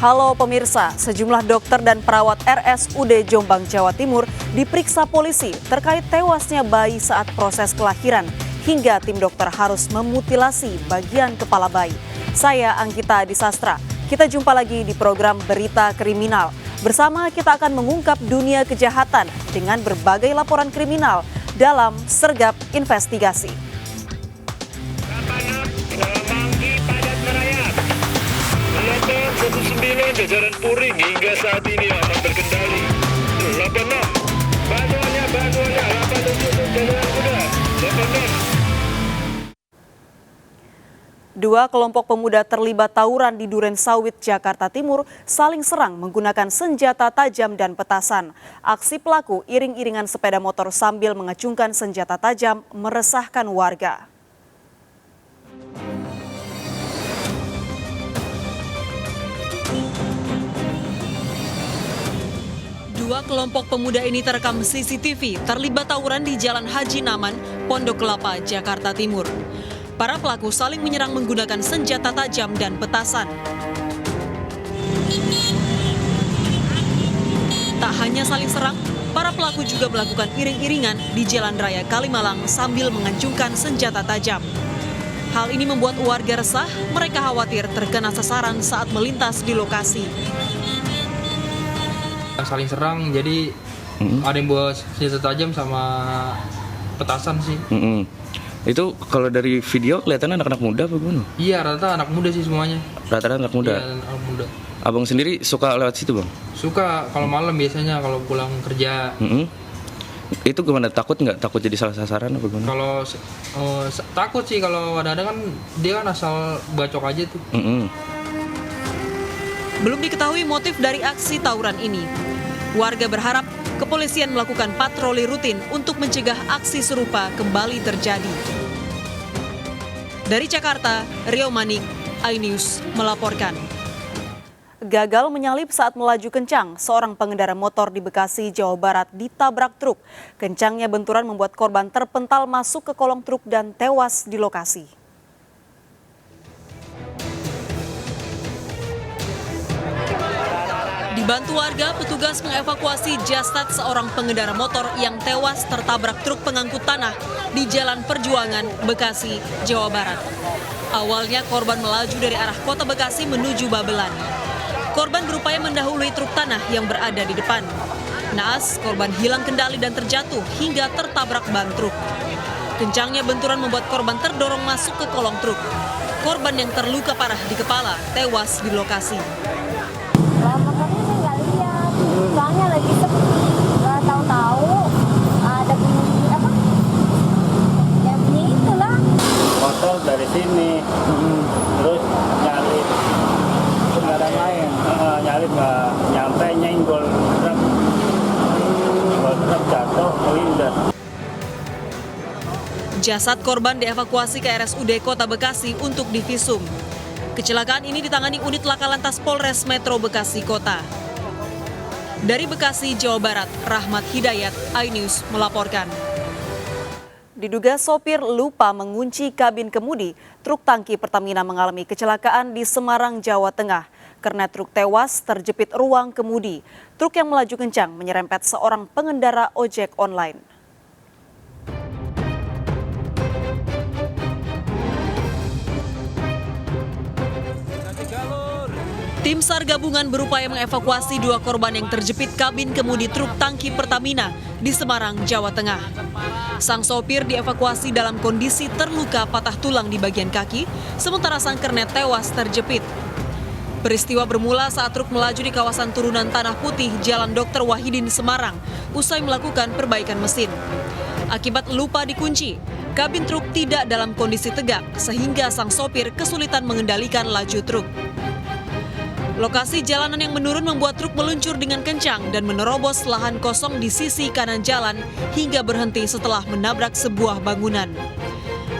Halo pemirsa, sejumlah dokter dan perawat RSUD Jombang, Jawa Timur diperiksa polisi terkait tewasnya bayi saat proses kelahiran hingga tim dokter harus memutilasi bagian kepala bayi. Saya Anggita Disastra, kita jumpa lagi di program Berita Kriminal. Bersama kita akan mengungkap dunia kejahatan dengan berbagai laporan kriminal dalam Sergap Investigasi. Kilometer 19 jajaran Puring hingga saat ini aman terkendali. 86 bantuannya 87 jajaran kuda 86. Dua kelompok pemuda terlibat tawuran di Duren Sawit, Jakarta Timur saling serang menggunakan senjata tajam dan petasan. Aksi pelaku iring-iringan sepeda motor sambil mengacungkan senjata tajam meresahkan warga. Dua kelompok pemuda ini terekam CCTV terlibat tawuran di Jalan Haji Naman, Pondok Kelapa, Jakarta Timur. Para pelaku saling menyerang menggunakan senjata tajam dan petasan. Tak hanya saling serang, para pelaku juga melakukan iring-iringan di Jalan Raya Kalimalang sambil mengancungkan senjata tajam. Hal ini membuat warga resah, mereka khawatir terkena sasaran saat melintas di lokasi. Saling serang, jadi ada yang bawa senjata tajam sama petasan sih. Itu kalau dari video kelihatan anak-anak muda apa gimana? Iya, rata anak muda sih semuanya. Rata-rata anak muda? Iya, anak muda. Abang sendiri suka lewat situ, Bang? Suka, kalau malam biasanya kalau pulang kerja. Itu gimana? Takut nggak? Takut jadi salah sasaran apa gimana? Kalau takut sih, kalau ada kan dia kan asal bacok aja tuh. Belum diketahui motif dari aksi tawuran ini. Warga berharap kepolisian melakukan patroli rutin untuk mencegah aksi serupa kembali terjadi. Dari Jakarta, Rio Manik, iNews melaporkan. Gagal menyalip saat melaju kencang, seorang pengendara motor di Bekasi, Jawa Barat ditabrak truk. Kencangnya benturan membuat korban terpental masuk ke kolong truk dan tewas di lokasi. Dibantu warga, petugas mengevakuasi jasad seorang pengendara motor yang tewas tertabrak truk pengangkut tanah di Jalan Perjuangan, Bekasi, Jawa Barat. Awalnya korban melaju dari arah kota Bekasi menuju Babelan. Korban berupaya mendahului truk tanah yang berada di depan. Naas, korban hilang kendali dan terjatuh hingga tertabrak ban truk. Kencangnya benturan membuat korban terdorong masuk ke kolong truk. Korban yang terluka parah di kepala tewas di lokasi. Soalnya lagi sepi, nggak tahu-tahu ada bunyi apa? Ya bunyi itulah. Motor dari sini, terus nyalip kendaraan lain, nyalip nggak nyampe nyenggol truk jatuh melindas. Jasad korban dievakuasi ke RSUD Kota Bekasi untuk divisum. Kecelakaan ini ditangani unit Laka Lantas Polres Metro Bekasi Kota. Dari Bekasi, Jawa Barat, Rahmat Hidayat, iNews melaporkan. Diduga sopir lupa mengunci kabin kemudi, truk tangki Pertamina mengalami kecelakaan di Semarang, Jawa Tengah. Karena truk tewas terjepit ruang kemudi, truk yang melaju kencang menyerempet seorang pengendara ojek online. Tim SAR gabungan berupaya mengevakuasi dua korban yang terjepit kabin kemudi truk tangki Pertamina di Semarang, Jawa Tengah. Sang sopir dievakuasi dalam kondisi terluka patah tulang di bagian kaki, sementara sang kernet tewas terjepit. Peristiwa bermula saat truk melaju di kawasan turunan Tanah Putih, Jalan Dr. Wahidin, Semarang, usai melakukan perbaikan mesin. Akibat lupa dikunci, kabin truk tidak dalam kondisi tegak, sehingga sang sopir kesulitan mengendalikan laju truk. Lokasi jalanan yang menurun membuat truk meluncur dengan kencang dan menerobos lahan kosong di sisi kanan jalan hingga berhenti setelah menabrak sebuah bangunan.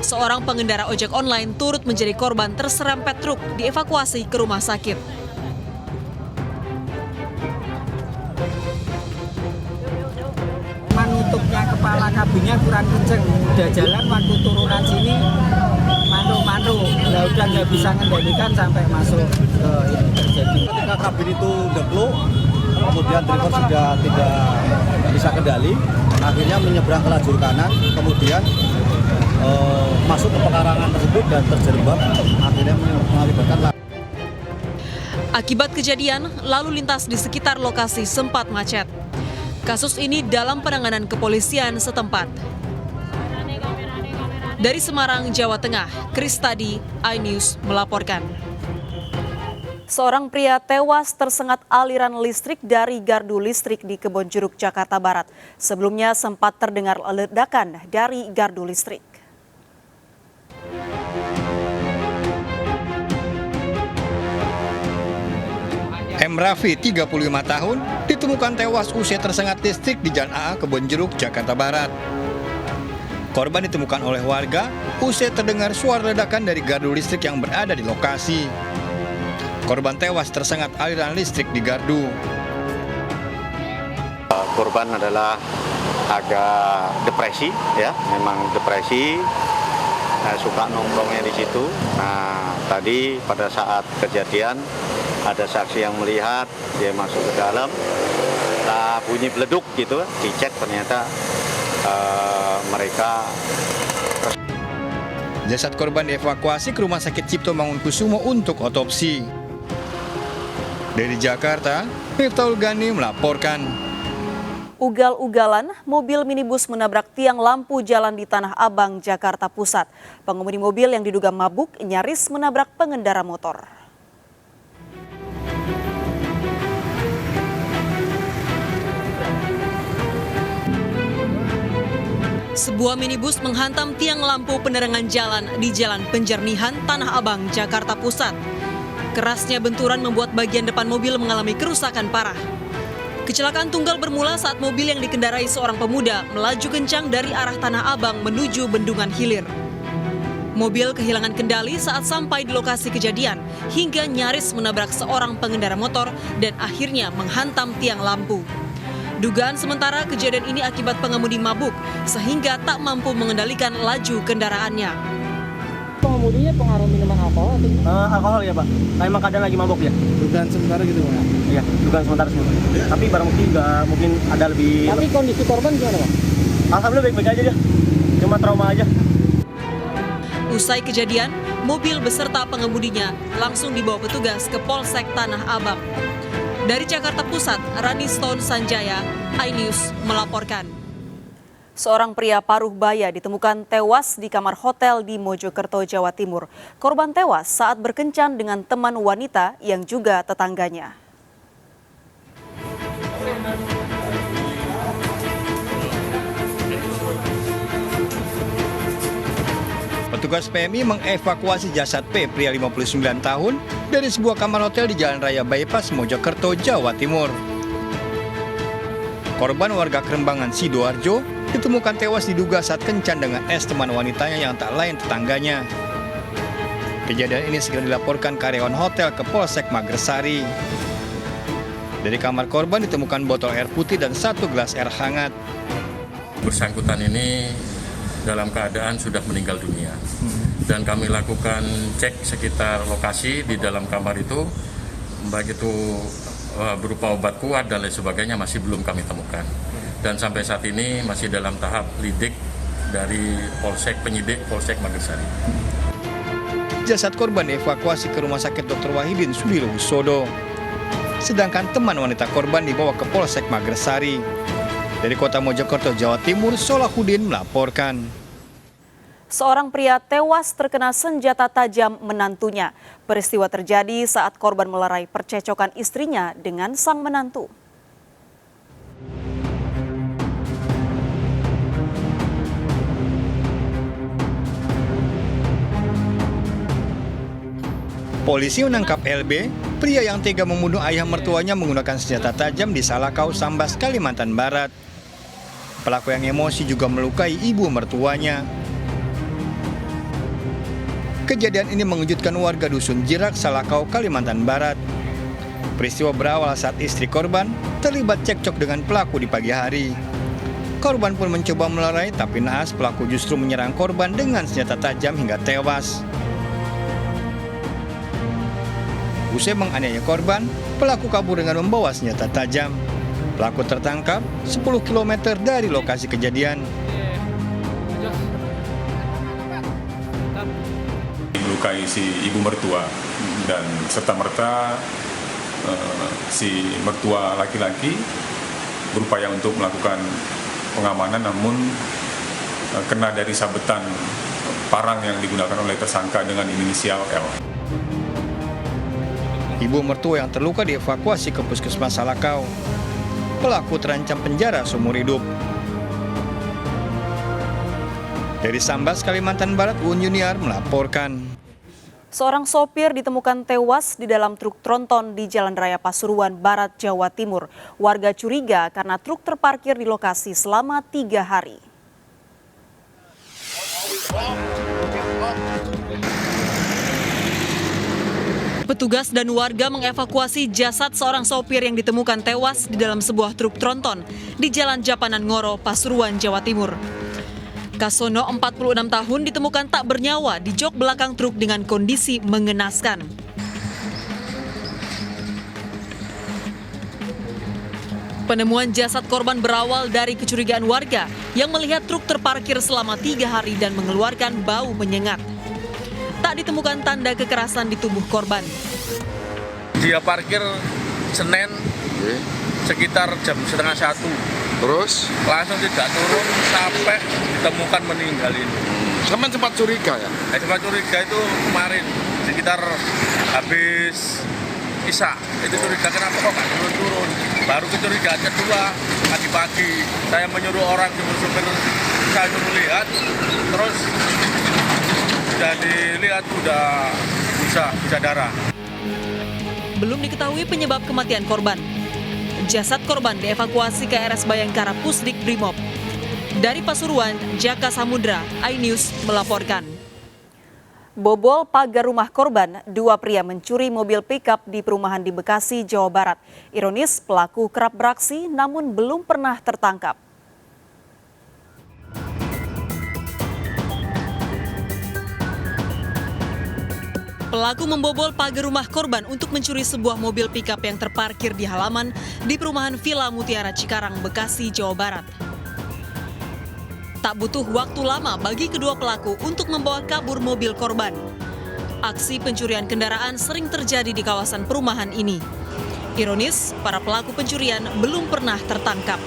Seorang pengendara ojek online turut menjadi korban terserempet truk dievakuasi ke rumah sakit. Manutupnya kepala kabinnya kurang kenceng, udah jalan waktu turunan sini mandu-mandu. udah nggak bisa ngendalikan sampai masuk ke ini terjadi. Ketika kabin itu dekluk, kemudian driver sudah tidak bisa kendali, akhirnya menyeberang ke lajur kanan, kemudian masuk ke pekarangan tersebut dan terjerembab, akhirnya mengakibatkan. Akibat kejadian, lalu lintas di sekitar lokasi sempat macet. Kasus ini dalam penanganan kepolisian setempat. Dari Semarang, Jawa Tengah, Kristadi, iNews melaporkan. Seorang pria tewas tersengat aliran listrik dari gardu listrik di Kebonjeruk, Jakarta Barat. Sebelumnya sempat terdengar ledakan dari gardu listrik. M. Raffi, 35 tahun, ditemukan tewas usai tersengat listrik di Jalan AA Kebonjeruk, Jakarta Barat. Korban ditemukan oleh warga usai terdengar suara ledakan dari gardu listrik yang berada di lokasi. Korban tewas tersengat aliran listrik di gardu. Korban adalah agak depresi, ya, memang depresi, suka nongkrongnya di situ. Nah, tadi pada saat kejadian ada saksi yang melihat dia masuk ke dalam, bunyi beleduk gitu, dicek ternyata mereka. Jasad korban dievakuasi ke Rumah Sakit Cipto Mangunkusumo untuk otopsi. Dari Jakarta, Miftahul Gani melaporkan. Ugal-ugalan, mobil minibus menabrak tiang lampu jalan di Tanah Abang, Jakarta Pusat. Pengemudi mobil yang diduga mabuk nyaris menabrak pengendara motor. Sebuah minibus menghantam tiang lampu penerangan jalan di Jalan Penjernihan, Tanah Abang, Jakarta Pusat. Kerasnya benturan membuat bagian depan mobil mengalami kerusakan parah. Kecelakaan tunggal bermula saat mobil yang dikendarai seorang pemuda melaju kencang dari arah Tanah Abang menuju Bendungan Hilir. Mobil kehilangan kendali saat sampai di lokasi kejadian hingga nyaris menabrak seorang pengendara motor dan akhirnya menghantam tiang lampu. Dugaan sementara kejadian ini akibat pengemudi mabuk sehingga tak mampu mengendalikan laju kendaraannya. Pengemudinya pengaruh minuman alkohol atau? Alkohol ya Pak, memang kadang lagi mabuk ya. Dugaan sementara gitu Pak? Iya, dugaan sementara semua. Tapi barang bukti juga mungkin ada lebih. Tapi kondisi korban gimana Pak? Alhamdulillah baik-baik aja dia, cuma trauma aja. Usai kejadian, mobil beserta pengemudinya langsung dibawa petugas ke Polsek Tanah Abang. Dari Jakarta Pusat, Rani Stone Sanjaya, iNews melaporkan. Seorang pria paruh baya ditemukan tewas di kamar hotel di Mojokerto, Jawa Timur. Korban tewas saat berkencan dengan teman wanita yang juga tetangganya. Petugas PMI mengevakuasi jasad P, pria 59 tahun, dari sebuah kamar hotel di Jalan Raya Bypass, Mojokerto, Jawa Timur. Korban warga Kerembangan, Sidoarjo, ditemukan tewas diduga saat kencan dengan S, teman wanitanya yang tak lain tetangganya. Kejadian ini segera dilaporkan karyawan hotel ke Polsek Magersari. Dari kamar korban ditemukan botol air putih dan 1 gelas air hangat. Bersangkutan ini dalam keadaan sudah meninggal dunia. Dan kami lakukan cek sekitar lokasi di dalam kamar itu, baik itu berupa obat kuat dan lain sebagainya masih belum kami temukan. Dan sampai saat ini masih dalam tahap lidik dari penyidik Polsek Magersari. Jasad korban dievakuasi ke Rumah Sakit Dr. Wahidin Sudirohusodo. Sedangkan teman wanita korban dibawa ke Polsek Magersari. Dari kota Mojokerto, Jawa Timur, Solahuddin melaporkan. Seorang pria tewas terkena senjata tajam menantunya. Peristiwa terjadi saat korban melerai percecokan istrinya dengan sang menantu. Polisi menangkap LB, pria yang tega membunuh ayah mertuanya menggunakan senjata tajam di Salakau, Sambas, Kalimantan Barat. Pelaku yang emosi juga melukai ibu mertuanya. Kejadian ini mengejutkan warga Dusun Jirak, Salakau, Kalimantan Barat. Peristiwa berawal saat istri korban terlibat cekcok dengan pelaku di pagi hari. Korban pun mencoba melerai, tapi naas pelaku justru menyerang korban dengan senjata tajam hingga tewas. Usai menganiaya korban, pelaku kabur dengan membawa senjata tajam. Pelaku tertangkap 10 km dari lokasi kejadian. Melukai si ibu mertua dan serta-merta si mertua laki-laki berupaya untuk melakukan pengamanan, namun kena dari sabetan parang yang digunakan oleh tersangka dengan inisial L. Ibu mertua yang terluka dievakuasi ke Puskesmas Salakau. Pelaku terancam penjara seumur hidup. Dari Sambas, Kalimantan Barat, Uun Junior melaporkan. Seorang sopir ditemukan tewas di dalam truk tronton di Jalan Raya Pasuruan Barat, Jawa Timur. Warga curiga karena truk terparkir di lokasi selama 3 hari. Petugas dan warga mengevakuasi jasad seorang sopir yang ditemukan tewas di dalam sebuah truk tronton di Jalan Japanan Ngoro, Pasuruan, Jawa Timur. Kasono, 46 tahun, ditemukan tak bernyawa di jok belakang truk dengan kondisi mengenaskan. Penemuan jasad korban berawal dari kecurigaan warga yang melihat truk terparkir selama 3 hari dan mengeluarkan bau menyengat. Tak ditemukan tanda kekerasan di tubuh korban. Dia parkir Senin sekitar jam 12:30. Terus? Langsung tidak turun sampai ditemukan meninggal ini. Sama sempat curiga ya? Sempat curiga itu kemarin sekitar habis Isya. Itu curiga kenapa kok nggak turun-turun. Baru kecurigaan kedua pagi-pagi. Saya menyuruh orang supir saya suruh lihat. Terus sudah dilihat udah bisa darah. Belum diketahui penyebab kematian korban. Jasad korban dievakuasi ke RS Bayangkara Pusdik Brimob. Dari Pasuruan, Jaka Samudra, iNews melaporkan. Bobol pagar rumah korban, 2 pria mencuri mobil pickup di perumahan di Bekasi, Jawa Barat. Ironis, pelaku kerap beraksi namun belum pernah tertangkap. Pelaku membobol pagar rumah korban untuk mencuri sebuah mobil pickup yang terparkir di halaman di perumahan Villa Mutiara Cikarang, Bekasi, Jawa Barat. Tak butuh waktu lama bagi kedua pelaku untuk membawa kabur mobil korban. Aksi pencurian kendaraan sering terjadi di kawasan perumahan ini. Ironis, para pelaku pencurian belum pernah tertangkap.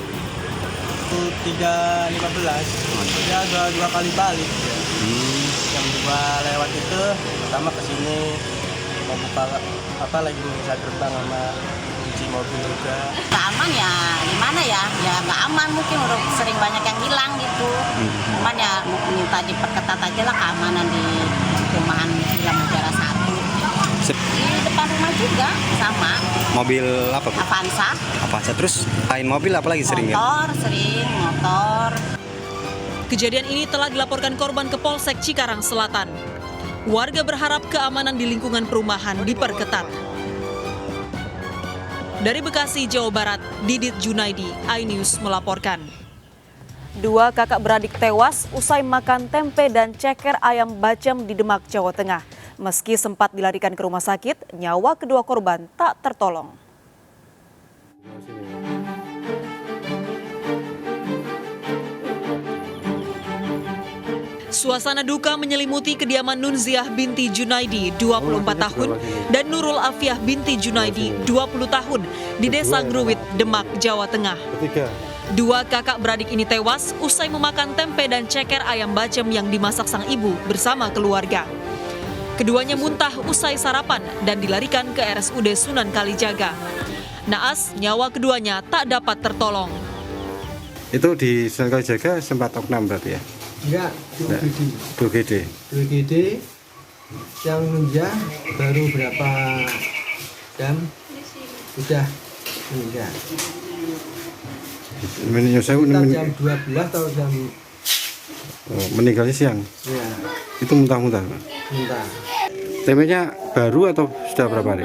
3.15, dia dua kali balik. Jam 2 lewat itu, pertama kesini mau buka lagi bisa gerbang sama kunci mobil juga. Nggak aman ya, gimana ya? Ya nggak aman, mungkin udah sering banyak yang hilang gitu. Cuman ya minta diperketat aja lah keamanan di perumahan Villa Mutiara 1. Di depan rumah juga sama. Mobil apa? Avanza. Terus lain mobil apa lagi sering ya? Motor. Kejadian ini telah dilaporkan korban ke Polsek Cikarang Selatan. Warga berharap keamanan di lingkungan perumahan diperketat. Dari Bekasi, Jawa Barat, Didit Junaidi, iNews melaporkan. 2 kakak beradik tewas usai makan tempe dan ceker ayam bacem di Demak, Jawa Tengah. Meski sempat dilarikan ke rumah sakit, nyawa kedua korban tak tertolong. Suasana duka menyelimuti kediaman Nunziah binti Junaidi, 24 tahun, dan Nurul Afiah binti Junaidi, 20 tahun, di Desa Gruwit, Demak, Jawa Tengah. 2 kakak beradik ini tewas usai memakan tempe dan ceker ayam bacem yang dimasak sang ibu bersama keluarga. Keduanya muntah usai sarapan dan dilarikan ke RSUD Sunan Kalijaga. Naas, nyawa keduanya tak dapat tertolong. Itu di Sunan Kalijaga sempat oknam berarti ya? Enggak, itu UGD. Yang menunjang baru berapa jam sudah meninggal. Jam 12 atau jam meninggalnya siang? Ya. Itu muntah-muntah? Muntah. Tempenya baru atau sudah berapa hari?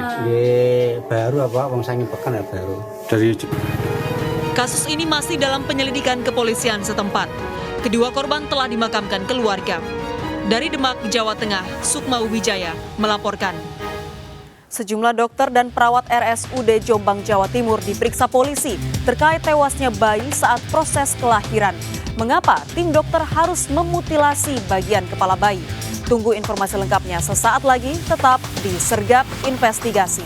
Baru apa? Wong sangi pekan ya baru. Dari Kasus ini masih dalam penyelidikan kepolisian setempat. Kedua korban telah dimakamkan keluarga. Dari Demak, Jawa Tengah, Sukma Wijaya melaporkan. Sejumlah dokter dan perawat RSUD Jombang, Jawa Timur diperiksa polisi terkait tewasnya bayi saat proses kelahiran. Mengapa tim dokter harus memutilasi bagian kepala bayi? Tunggu informasi lengkapnya sesaat lagi, tetap di Sergap Investigasi.